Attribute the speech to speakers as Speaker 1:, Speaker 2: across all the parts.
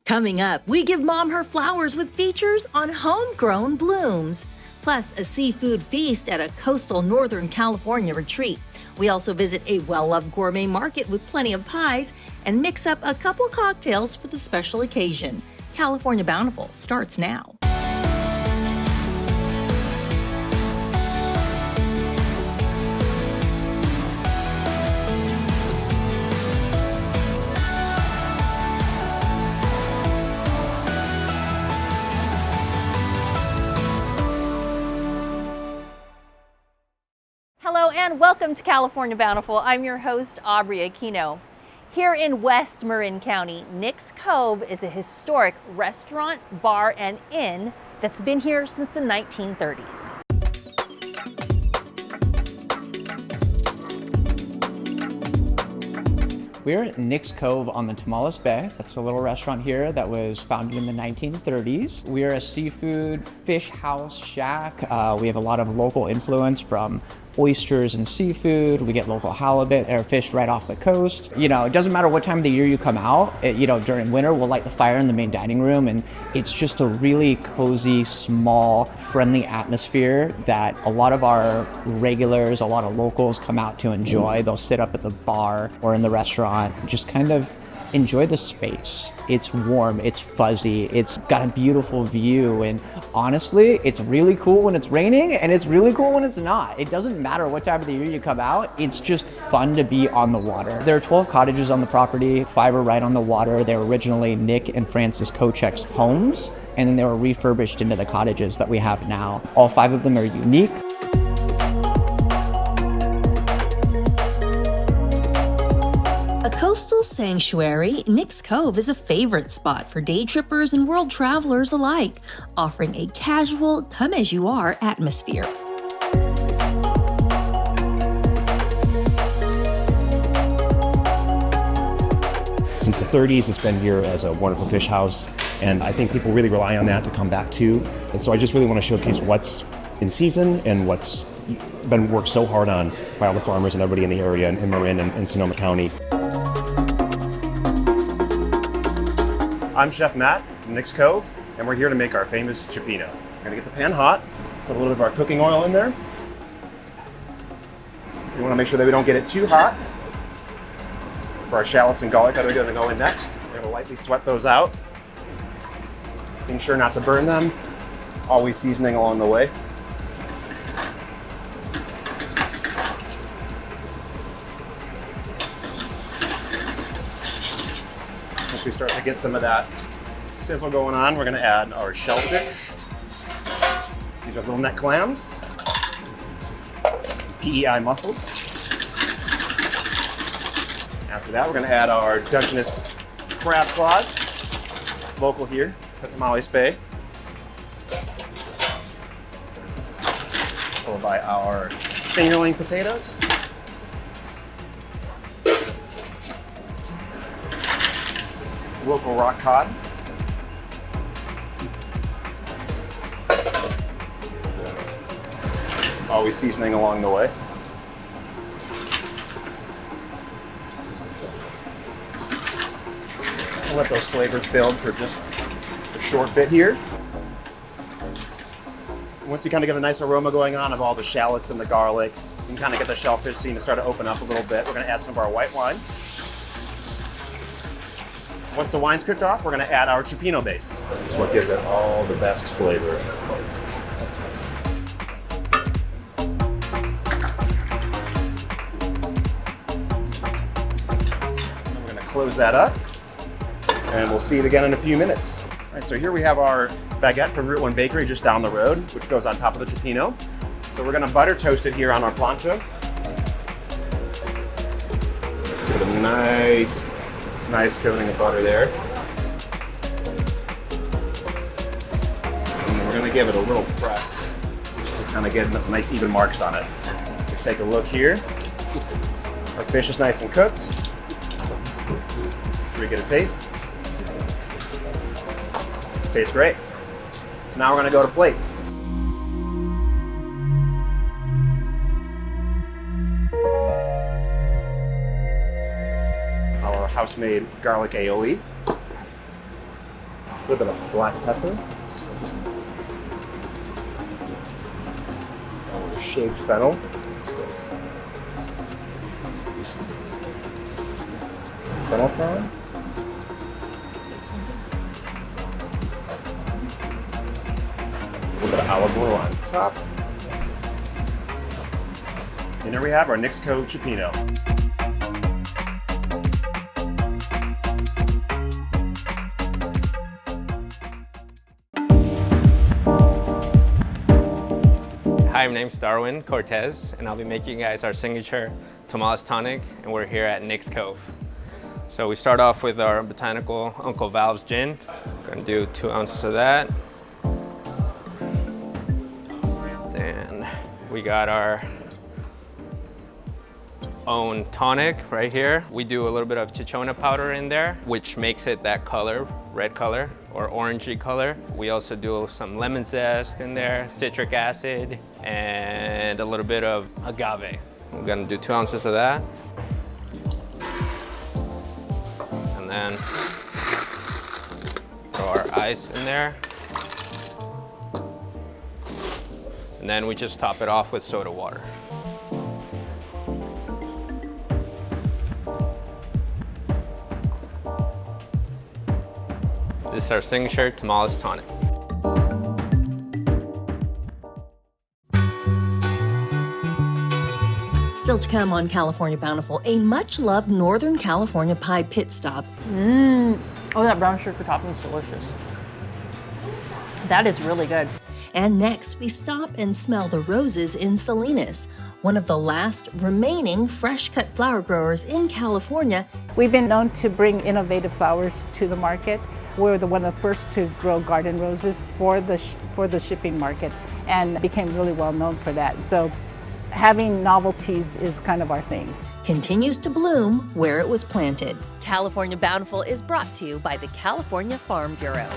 Speaker 1: Coming up, we give Mom her flowers with features on homegrown blooms, plus a seafood feast at a coastal Northern California retreat. We also visit a well-loved gourmet market with plenty of pies and mix up a couple cocktails for the special occasion. California Bountiful starts now.
Speaker 2: Hello and welcome to California Bountiful. I'm your host, Aubrey Aquino. Here in West Marin County, Nick's Cove is a historic restaurant, bar, and inn that's been here since the 1930s.
Speaker 3: We're at Nick's Cove on the Tamales Bay. That's a little restaurant here that was founded in the 1930s. We are a seafood fish house shack. We have a lot of local influence from oysters and seafood. We get local halibut or fish right off the coast. You know, it doesn't matter what time of the year you come out. During winter, we'll light the fire in the main dining room, and it's just a really cozy, small, friendly atmosphere that a lot of our regulars, a lot of locals come out to enjoy. They'll sit up at the bar or in the restaurant, just kind of enjoy the space. It's warm, it's fuzzy, it's got a beautiful view, and honestly, it's really cool when it's raining and it's really cool when it's not. It doesn't matter what time of the year you come out, it's just fun to be on the water. There are 12 cottages on the property, 5 are right on the water. They were originally Nick and Francis Kochek's homes, and then they were refurbished into the cottages that we have now. All 5 of them are unique.
Speaker 1: A coastal sanctuary, Nick's Cove is a favorite spot for day trippers and world travelers alike, offering a casual, come-as-you-are atmosphere.
Speaker 4: Since the 30s, it's been here as a wonderful fish house, and I think people really rely on that to come back to. And so I just really want to showcase what's in season and what's been worked so hard on by all the farmers and everybody in the area in Marin and Sonoma County. I'm Chef Matt from Nick's Cove, and we're here to make our famous cioppino. We're gonna get the pan hot, put a little bit of our cooking oil in there. We wanna make sure that we don't get it too hot. For our shallots and garlic that are gonna go in next, we're gonna lightly sweat those out. Being sure not to burn them, always seasoning along the way. Once we start to get some of that sizzle going on, we're gonna add our shellfish. These are little neck clams, PEI mussels. After that, we're gonna add our Dungeness crab claws, local here at Tamales Bay. Followed by our fingerling potatoes. Local rock cod. Always seasoning along the way. I'll let those flavors build for just a short bit here. Once you kind of get a nice aroma going on of all the shallots and the garlic, you can kind of get the shellfish scene to start to open up a little bit. We're going to add some of our white wine. Once the wine's cooked off, we're gonna add our cioppino base. This is what gives it all the best flavor. And we're gonna close that up, and we'll see it again in a few minutes. All right, so here we have our baguette from Route 1 Bakery just down the road, which goes on top of the cioppino. So we're gonna butter toast it here on our plancha. Give it a nice coating of butter there. And we're gonna give it a little press just to kind of get some nice even marks on it. Let's take a look here. Our fish is nice and cooked. Should we get a taste? Tastes great. So now we're gonna go to plate. Our house-made garlic aioli. A little bit of black pepper. Shaved fennel. Fennel fronds. A little bit of olive oil on top. And there we have our Nick's Cove Cioppino.
Speaker 5: Hi, my name's Darwin Cortez, and I'll be making you guys our signature tamales tonic, and we're here at Nick's Cove. So we start off with our botanical Uncle Val's gin. We're gonna do 2 ounces of that. Then we got our own tonic right here. We do a little bit of chichona powder in there, which makes it that color, red color or orangey color. We also do some lemon zest in there, citric acid, and a little bit of agave. We're gonna do 2 ounces of that. And then throw our ice in there. And then we just top it off with soda water. This is our signature tamales tonic.
Speaker 1: Still to come on California Bountiful, a much-loved Northern California pie pit stop.
Speaker 2: Oh, that brown sugar topping is delicious. That is really good.
Speaker 1: And next, we stop and smell the roses in Salinas, one of the last remaining fresh-cut flower growers in California.
Speaker 6: We've been known to bring innovative flowers to the market. We're one of the first to grow garden roses for the shipping market and became really well known for that. So having novelties is kind of our thing.
Speaker 1: Continues to bloom where it was planted.
Speaker 2: California Bountiful is brought to you by the California Farm Bureau.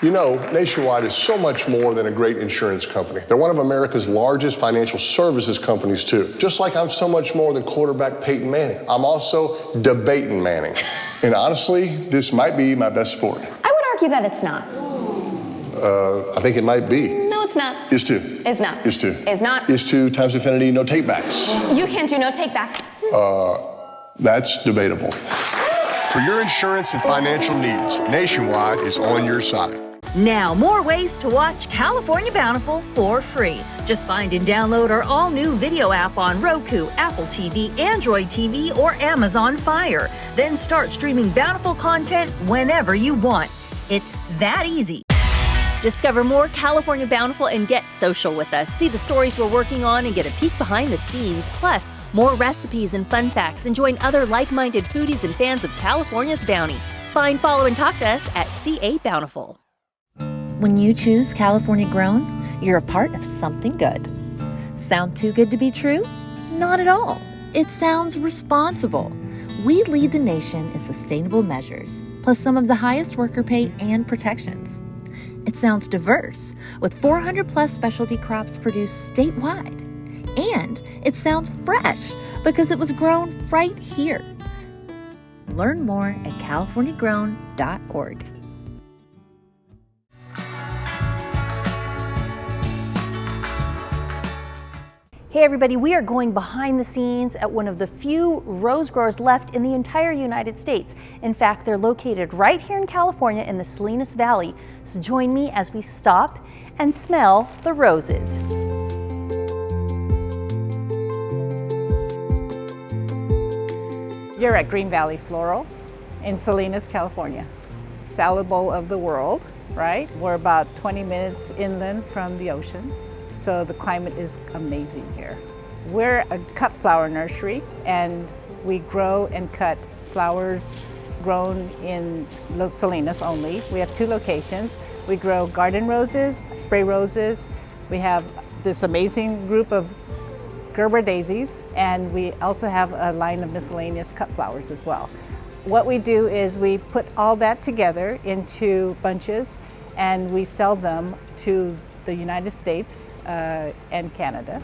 Speaker 7: You know, Nationwide is so much more than a great insurance company. They're one of America's largest financial services companies, too. Just like I'm so much more than quarterback Peyton Manning. I'm also debating Manning. And honestly, this might be my best sport.
Speaker 8: I would argue that it's not.
Speaker 7: I think it might be.
Speaker 8: No, it's not.
Speaker 7: Is to.
Speaker 8: Is not.
Speaker 7: Is to.
Speaker 8: Is not.
Speaker 7: Is to times infinity, no takebacks.
Speaker 8: You can't do no takebacks.
Speaker 7: That's debatable. For your insurance and financial needs, Nationwide is on your side.
Speaker 1: Now, more ways to watch California Bountiful for free. Just find and download our all-new video app on Roku, Apple TV, Android TV, or Amazon Fire. Then start streaming Bountiful content whenever you want. It's that easy.
Speaker 2: Discover more California Bountiful and get social with us. See the stories we're working on and get a peek behind the scenes. Plus, more recipes and fun facts, and join other like-minded foodies and fans of California's bounty. Find, follow, and talk to us at CA Bountiful.
Speaker 9: When you choose California Grown, you're a part of something good. Sound too good to be true? Not at all. It sounds responsible. We lead the nation in sustainable measures, plus some of the highest worker pay and protections. It sounds diverse, with 400 plus specialty crops produced statewide. And it sounds fresh because it was grown right here. Learn more at californiagrown.org.
Speaker 2: Hey everybody, we are going behind the scenes at one of the few rose growers left in the entire United States. In fact, they're located right here in California in the Salinas Valley. So join me as we stop and smell the roses.
Speaker 6: You're at Green Valley Floral in Salinas, California. Salad bowl of the world, right? We're about 20 minutes inland from the ocean. So the climate is amazing here. We're a cut flower nursery, and we grow and cut flowers grown in Los Salinas only. We have 2 locations. We grow garden roses, spray roses. We have this amazing group of Gerber daisies, and we also have a line of miscellaneous cut flowers as well. What we do is we put all that together into bunches, and we sell them to the United States and Canada.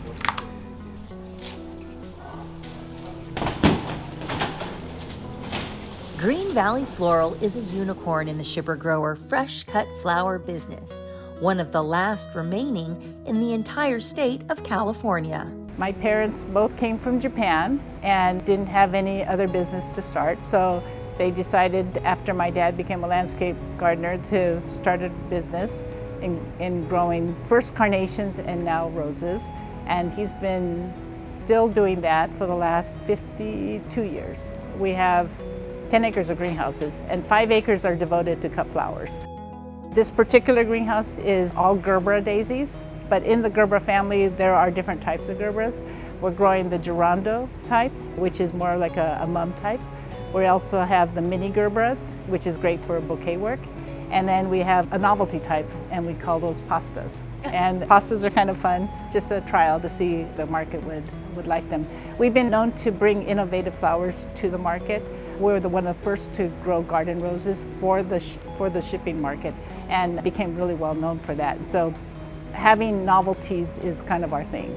Speaker 1: Green Valley Floral is a unicorn in the shipper grower fresh cut flower business, one of the last remaining in the entire state of California.
Speaker 6: My parents both came from Japan and didn't have any other business to start, so they decided after my dad became a landscape gardener to start a business in growing first carnations and now roses, and he's been still doing that for the last 52 years. We have 10 acres of greenhouses and 5 acres are devoted to cut flowers. This particular greenhouse is all gerbera daisies, but in the gerbera family there are different types of gerberas. We're growing the gerando type, which is more like a mum type. We also have the mini gerberas, which is great for bouquet work. And then we have a novelty type, and we call those pastas. And pastas are kind of fun, just a trial to see if the market would like them. We've been known to bring innovative flowers to the market. We're one of the first to grow garden roses for the shipping market and became really well known for that. So having novelties is kind of our thing.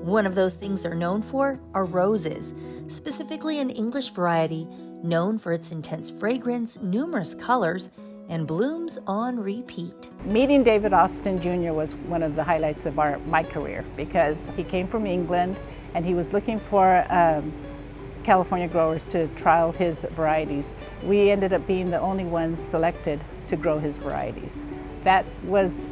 Speaker 1: One of those things they're known for are roses, specifically an English variety known for its intense fragrance, numerous colors, and blooms on repeat.
Speaker 6: Meeting David Austin Jr. was one of the highlights of my career because he came from England and he was looking for California growers to trial his varieties. We ended up being the only ones selected to grow his varieties. That was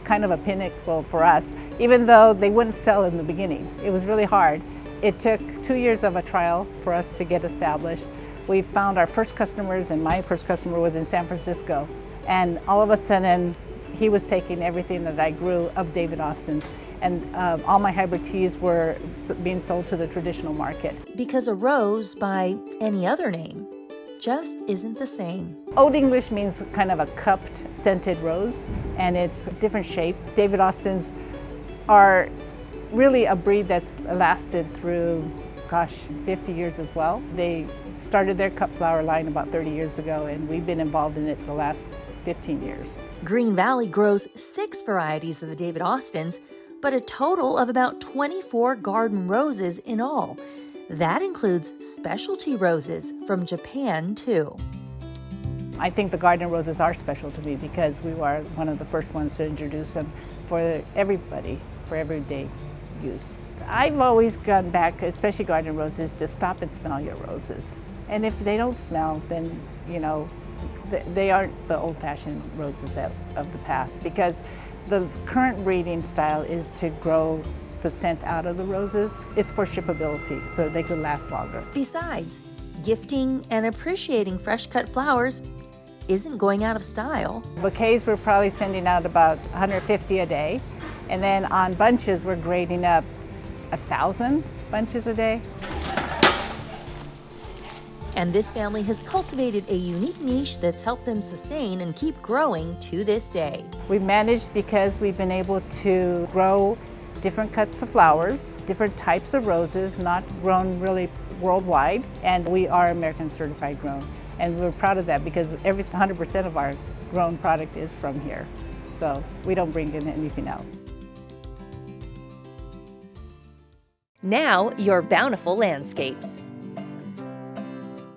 Speaker 6: kind of a pinnacle for us, even though they wouldn't sell in the beginning. It was really hard. It took 2 years of a trial for us to get established. We found our first customers, and my first customer was in San Francisco. And all of a sudden, he was taking everything that I grew of David Austin's, and all my hybrid teas were being sold to the traditional market.
Speaker 1: Because a rose, by any other name, just isn't the same.
Speaker 6: Old English means kind of a cupped, scented rose, and it's a different shape. David Austin's are really a breed that's lasted through, 50 years as well. They started their cut flower line about 30 years ago, and we've been involved in it the last 15 years.
Speaker 1: Green Valley grows 6 varieties of the David Austins, but a total of about 24 garden roses in all. That includes specialty roses from Japan, too.
Speaker 6: I think the garden roses are special to me because we were one of the first ones to introduce them for everybody, for everyday use. I've always gone back, especially garden roses, to stop and smell your roses. And if they don't smell, then, they aren't the old-fashioned roses of the past, because the current breeding style is to grow the scent out of the roses. It's for shippability, so they could last longer.
Speaker 1: Besides, gifting and appreciating fresh-cut flowers isn't going out of style.
Speaker 6: Bouquets, we're probably sending out about 150 a day. And then on bunches, we're grading up 1,000 bunches a day.
Speaker 1: And this family has cultivated a unique niche that's helped them sustain and keep growing to this day.
Speaker 6: We've managed because we've been able to grow different cuts of flowers, different types of roses, not grown really worldwide, and we are American certified grown. And we're proud of that because 100% of our grown product is from here. So we don't bring in anything else.
Speaker 1: Now, your bountiful landscapes.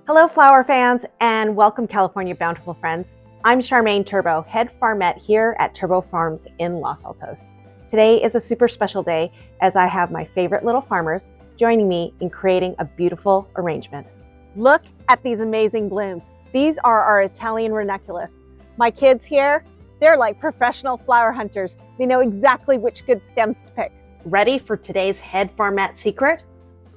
Speaker 10: Hello, flower fans, and welcome, California Bountiful friends. I'm Charmaine Turbo, head farmette here at Turbo Farms in Los Altos. Today is a super special day as I have my favorite little farmers joining me in creating a beautiful arrangement. Look at these amazing blooms. These are our Italian ranunculus. My kids here, they're like professional flower hunters. They know exactly which good stems to pick. Ready for today's head farmette secret?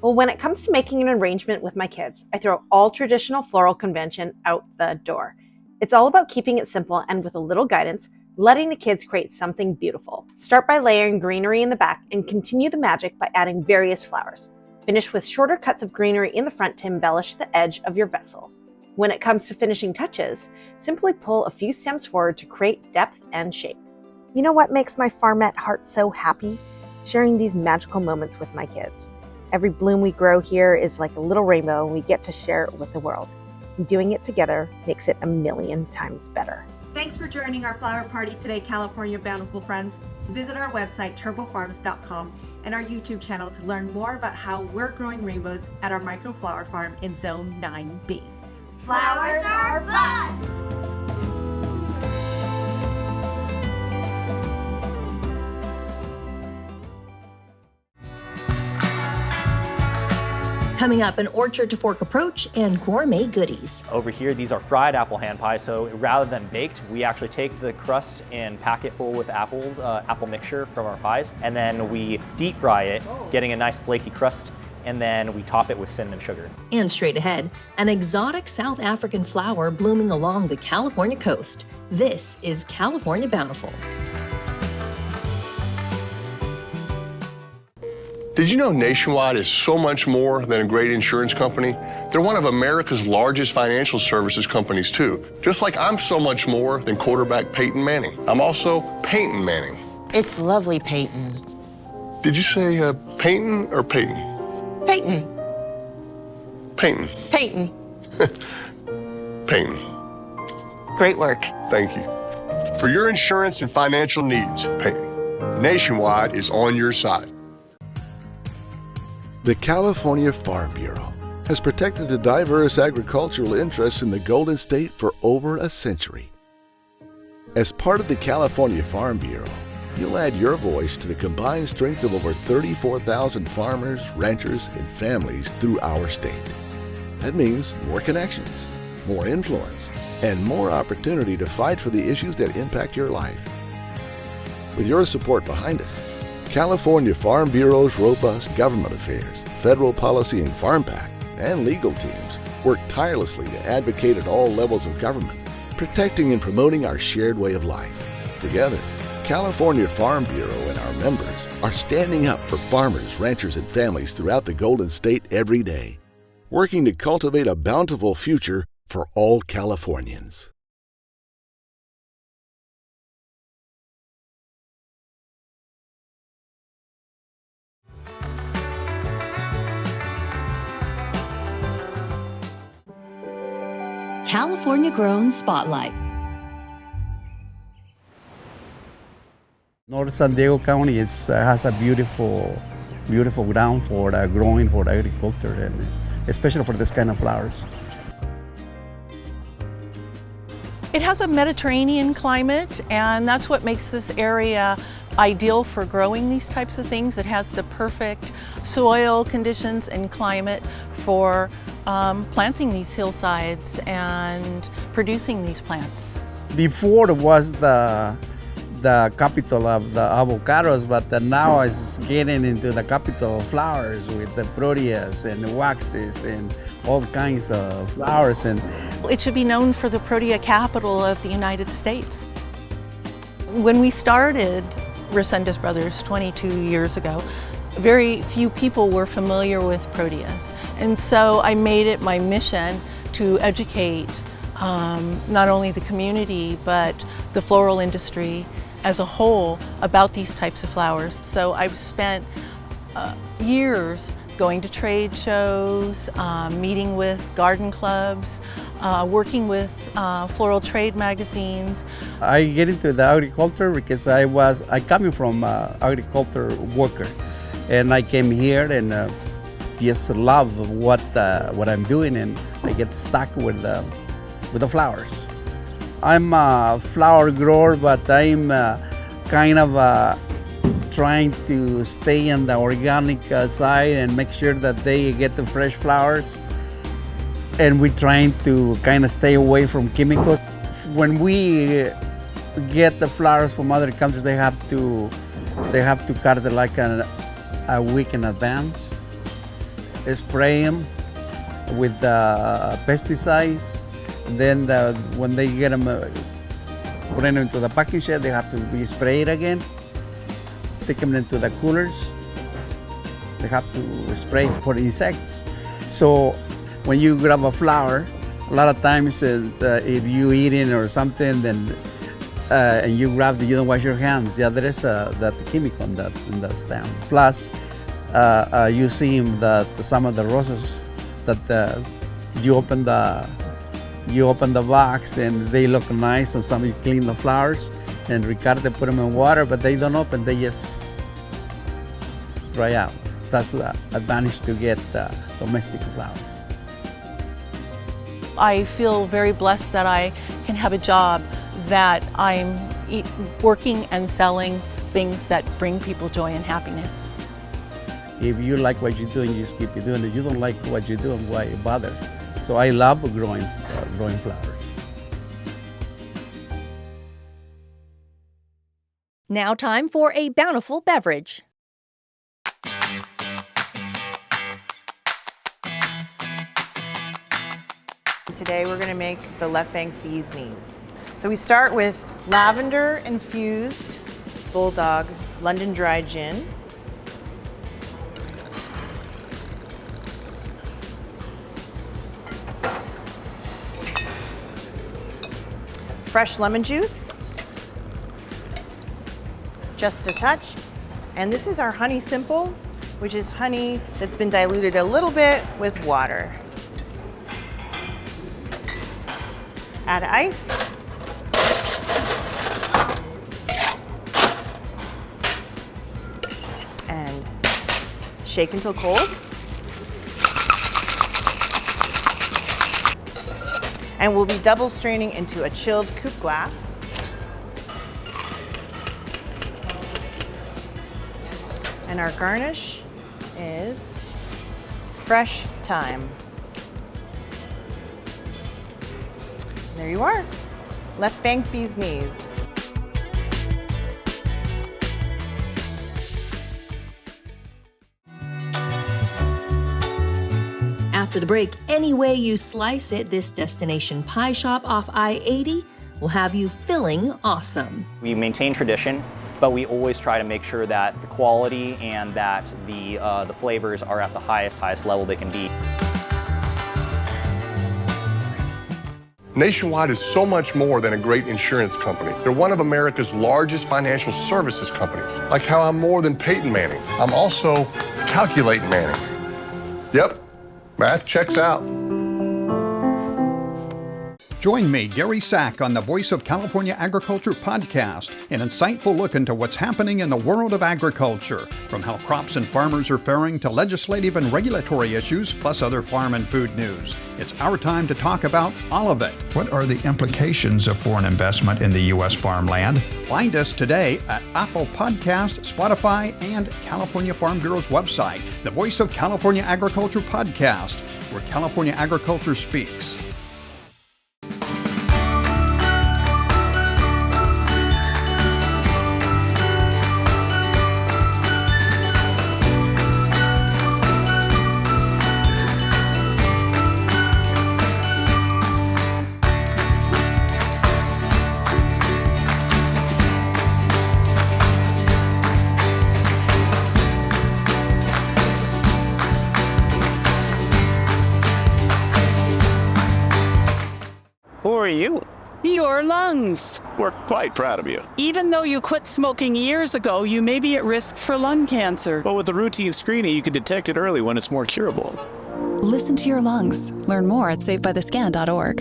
Speaker 10: Well, when it comes to making an arrangement with my kids, I throw all traditional floral convention out the door. It's all about keeping it simple and with a little guidance, letting the kids create something beautiful. Start by layering greenery in the back and continue the magic by adding various flowers. Finish with shorter cuts of greenery in the front to embellish the edge of your vessel. When it comes to finishing touches, simply pull a few stems forward to create depth and shape. You know what makes my farmette heart so happy? Sharing these magical moments with my kids. Every bloom we grow here is like a little rainbow, and we get to share it with the world. And doing it together makes it a million times better.
Speaker 11: Thanks for joining our flower party today, California Bountiful friends. Visit our website, turbofarms.com, and our YouTube channel to learn more about how we're growing rainbows at our microflower farm in Zone 9B.
Speaker 12: Flowers are bust!
Speaker 1: Coming up, an orchard to fork approach and gourmet goodies.
Speaker 13: Over here, these are fried apple hand pies, so rather than baked, we actually take the crust and pack it full with apples, apple mixture from our pies, and then we deep fry it, getting a nice flaky crust, and then we top it with cinnamon sugar.
Speaker 1: And straight ahead, an exotic South African flower blooming along the California coast. This is California Bountiful.
Speaker 7: Did you know Nationwide is so much more than a great insurance company? They're one of America's largest financial services companies too. Just like I'm so much more than quarterback Peyton Manning. I'm also Peyton Manning.
Speaker 14: It's lovely, Peyton.
Speaker 7: Did you say Peyton or Peyton?
Speaker 14: Peyton.
Speaker 7: Peyton.
Speaker 14: Peyton.
Speaker 7: Peyton.
Speaker 14: Great work.
Speaker 7: Thank you. For your insurance and financial needs, Peyton, Nationwide is on your side.
Speaker 15: The California Farm Bureau has protected the diverse agricultural interests in the Golden State for over a century. As part of the California Farm Bureau, you'll add your voice to the combined strength of over 34,000 farmers, ranchers, and families through our state. That means more connections, more influence, and more opportunity to fight for the issues that impact your life. With your support behind us, California Farm Bureau's robust government affairs, federal policy and farm pact, and legal teams work tirelessly to advocate at all levels of government, protecting and promoting our shared way of life. Together, California Farm Bureau and our members are standing up for farmers, ranchers, and families throughout the Golden State every day, working to cultivate a bountiful future for all Californians.
Speaker 1: California Grown Spotlight.
Speaker 16: North San Diego County has a beautiful ground for growing for agriculture, and especially for this kind of flowers.
Speaker 17: It has a Mediterranean climate, and that's what makes this area ideal for growing these types of things. It has the perfect soil conditions and climate for planting these hillsides and producing these plants.
Speaker 16: Before it was the capital of the avocados, but now it's getting into the capital of flowers with the proteas and waxes and all kinds of flowers. And
Speaker 17: it should be known for the protea capital of the United States. When we started Resendez Brothers 22 years ago, very few people were familiar with proteas. And so I made it my mission to educate not only the community, but the floral industry as a whole about these types of flowers. So I've spent years going to trade shows, meeting with garden clubs, working with floral trade magazines.
Speaker 16: I get into the agriculture because I coming from agriculture worker, and I came here and just love what I'm doing, and I get stuck with the flowers. I'm a flower grower, but I'm kind of trying to stay on the organic side and make sure that they get the fresh flowers. And we're trying to kind of stay away from chemicals. When we get the flowers from other countries, they have to cut it like a week in advance. Spray them with pesticides. And then when they get them put them into the packing shed, they have to be sprayed again. Take them into the coolers. They have to spray for insects. So when you grab a flower, a lot of times if you eat it or something, then and you grab it, you don't wash your hands. Yeah, there is that chemical in that stem. Plus, you see that some of the roses that you open the box and they look nice, and some you clean the flowers and Ricardo put them in water, but they don't open, they just dry out. That's the advantage to get domestic flowers.
Speaker 17: I feel very blessed that I can have a job that I'm working and selling things that bring people joy and happiness.
Speaker 16: If you like what you're doing, you just keep doing it. If you don't like what you're doing, why bother? So I love growing flowers.
Speaker 2: Now time for a bountiful beverage.
Speaker 18: Today we're going to make the Left Bank Bee's Knees. So we start with lavender infused Bulldog London Dry Gin. Fresh lemon juice, just a touch. And this is our Honey Simple, which is honey that's been diluted a little bit with water. Add ice. And shake until cold. And we'll be double straining into a chilled coupe glass. And our garnish is fresh thyme. There you are, Left Bank Bee's Knees.
Speaker 1: After the break, any way you slice it, this destination pie shop off I-80 will have you feeling awesome.
Speaker 13: We maintain tradition, but we always try to make sure that the quality and that the flavors are at the highest level they can be.
Speaker 7: Nationwide is so much more than a great insurance company. They're one of America's largest financial services companies. Like how I'm more than Peyton Manning. I'm also Calculating Manning. Yep, math checks out.
Speaker 19: Join me, Gary Sack, on the Voice of California Agriculture podcast, an insightful look into what's happening in the world of agriculture, from how crops and farmers are faring to legislative and regulatory issues, plus other farm and food news. It's our time to talk about all of it. What are the implications of foreign investment in the U.S. farmland? Find us today at Apple Podcast, Spotify, and California Farm Bureau's website, the Voice of California Agriculture podcast, where California agriculture speaks.
Speaker 20: Who are you?
Speaker 21: Your lungs.
Speaker 20: We're quite proud of you.
Speaker 21: Even though you quit smoking years ago, you may be at risk for lung cancer.
Speaker 20: But with the routine screening, you can detect it early when it's more curable.
Speaker 22: Listen to your lungs. Learn more at savebythescan.org.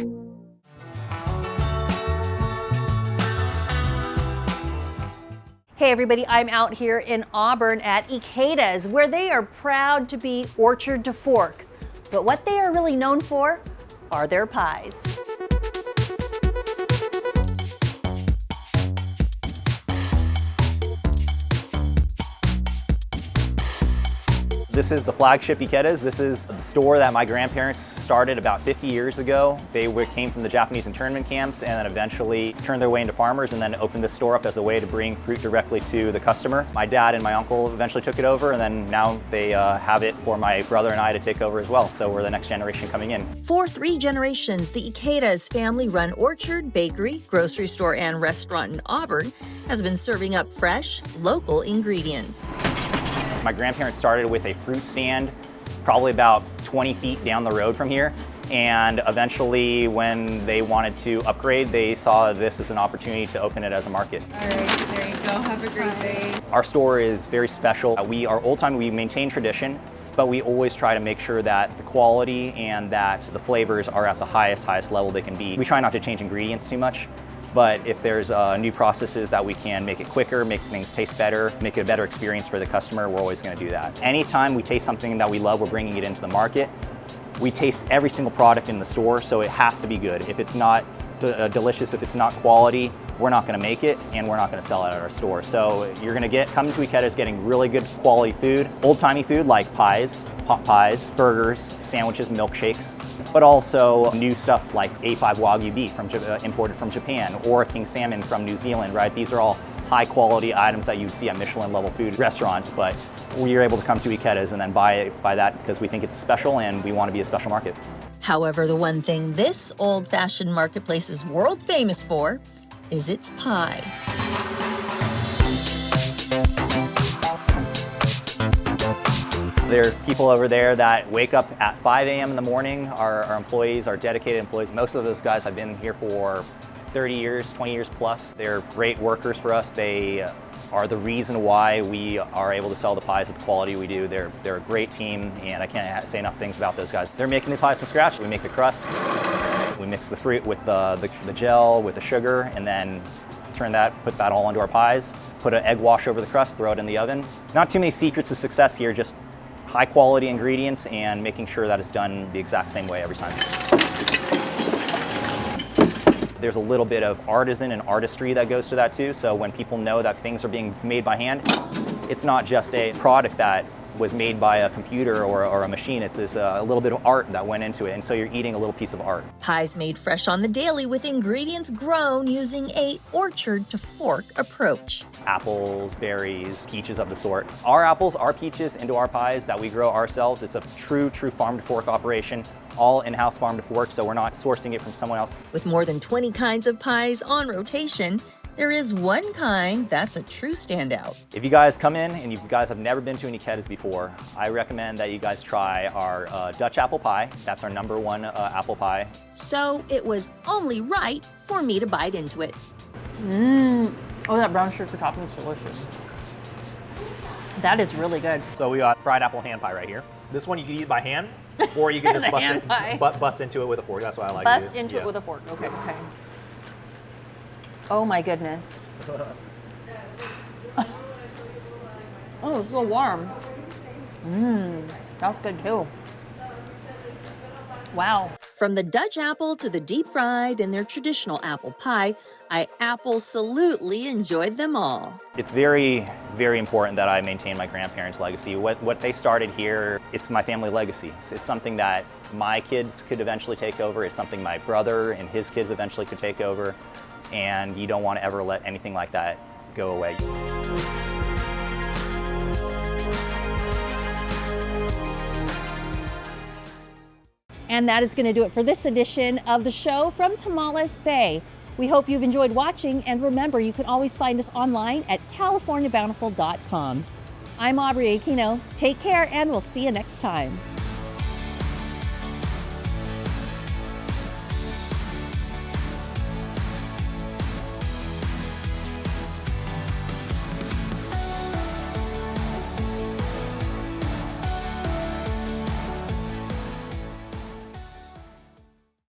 Speaker 2: Hey everybody, I'm out here in Auburn at Icadas, where they are proud to be orchard to fork. But what they are really known for are their pies.
Speaker 13: This is the flagship Icadas. This is the store that my grandparents started about 50 years ago. They came from the Japanese internment camps and then eventually turned their way into farmers and then opened this store up as a way to bring fruit directly to the customer. My dad and my uncle eventually took it over, and then now they have it for my brother and I to take over as well. So we're the next generation coming in.
Speaker 1: For 3 generations, the Icadas family-run orchard, bakery, grocery store, and restaurant in Auburn has been serving up fresh, local ingredients.
Speaker 13: My grandparents started with a fruit stand probably about 20 feet down the road from here, and eventually when they wanted to upgrade, they saw this as an opportunity to open it as a market.
Speaker 23: All right, there you go. Have a great day.
Speaker 13: Our store is very special. We are old-time, we maintain tradition, but we always try to make sure that the quality and that the flavors are at the highest level they can be. We try not to change ingredients too much, but if there's new processes that we can make it quicker, make things taste better, make it a better experience for the customer, we're always going to do that. Anytime we taste something that we love, we're bringing it into the market. We taste every single product in the store, so it has to be good. If it's not delicious, if it's not quality, we're not going to make it, and we're not going to sell it at our store. So you're going to come to Iquetta's getting really good quality food, old-timey food like pies, pot pies, burgers, sandwiches, milkshakes, but also new stuff like A5 Wagyu beef imported from Japan, or king salmon from New Zealand, right? These are all high quality items that you'd see at Michelin level food restaurants, but we're able to come to Iquetta's and then buy that because we think it's special and we want to be a special market.
Speaker 1: However, the one thing this old-fashioned marketplace is world famous for is its pie.
Speaker 13: There are people over there that wake up at 5 a.m. in the morning. Our employees, our dedicated employees, most of those guys have been here for 30 years, 20 years plus. They're great workers for us. They are the reason why we are able to sell the pies at the quality we do. They're a great team, and I can't say enough things about those guys. They're making the pies from scratch. We make the crust, we mix the fruit with the gel, with the sugar, and then put that all onto our pies, put an egg wash over the crust, throw it in the oven. Not too many secrets to success here, just high quality ingredients and making sure that it's done the exact same way every time. There's a little bit of artisan and artistry that goes to that too. So when people know that things are being made by hand, it's not just a product that was made by a computer or a machine. It's a little bit of art that went into it. And so you're eating a little piece of art.
Speaker 1: Pies made fresh on the daily with ingredients grown using a orchard to fork approach.
Speaker 13: Apples, berries, peaches of the sort. Our apples, our peaches into our pies that we grow ourselves. It's a true farm to fork operation. All in-house farm to fork, so we're not sourcing it from someone else.
Speaker 1: With more than 20 kinds of pies on rotation, there is one kind that's a true standout.
Speaker 13: If you guys come in and you guys have never been to an Iquetta's before, I recommend that you guys try our Dutch apple pie. That's our #1 apple pie.
Speaker 1: So it was only right for me to bite into it.
Speaker 2: Oh, that brown sugar topping is delicious. That is really good.
Speaker 13: So we got fried apple hand pie right here. This one you can eat by hand, or you can just bust into it with a fork. That's why I like it.
Speaker 2: Bust into it with a fork. Okay. Oh my goodness. Oh, it's so warm. That's good too. Wow.
Speaker 1: From the Dutch apple to the deep fried and their traditional apple pie, I absolutely enjoyed them all.
Speaker 13: It's very, very important that I maintain my grandparents' legacy. What they started here, it's my family legacy. It's something that my kids could eventually take over. It's something my brother and his kids eventually could take over. And you don't want to ever let anything like that go away.
Speaker 2: And that is going to do it for this edition of the show from Tamales Bay. We hope you've enjoyed watching, and remember, you can always find us online at CaliforniaBountiful.com. I'm Aubrey Aquino. Take care, and we'll see you next time.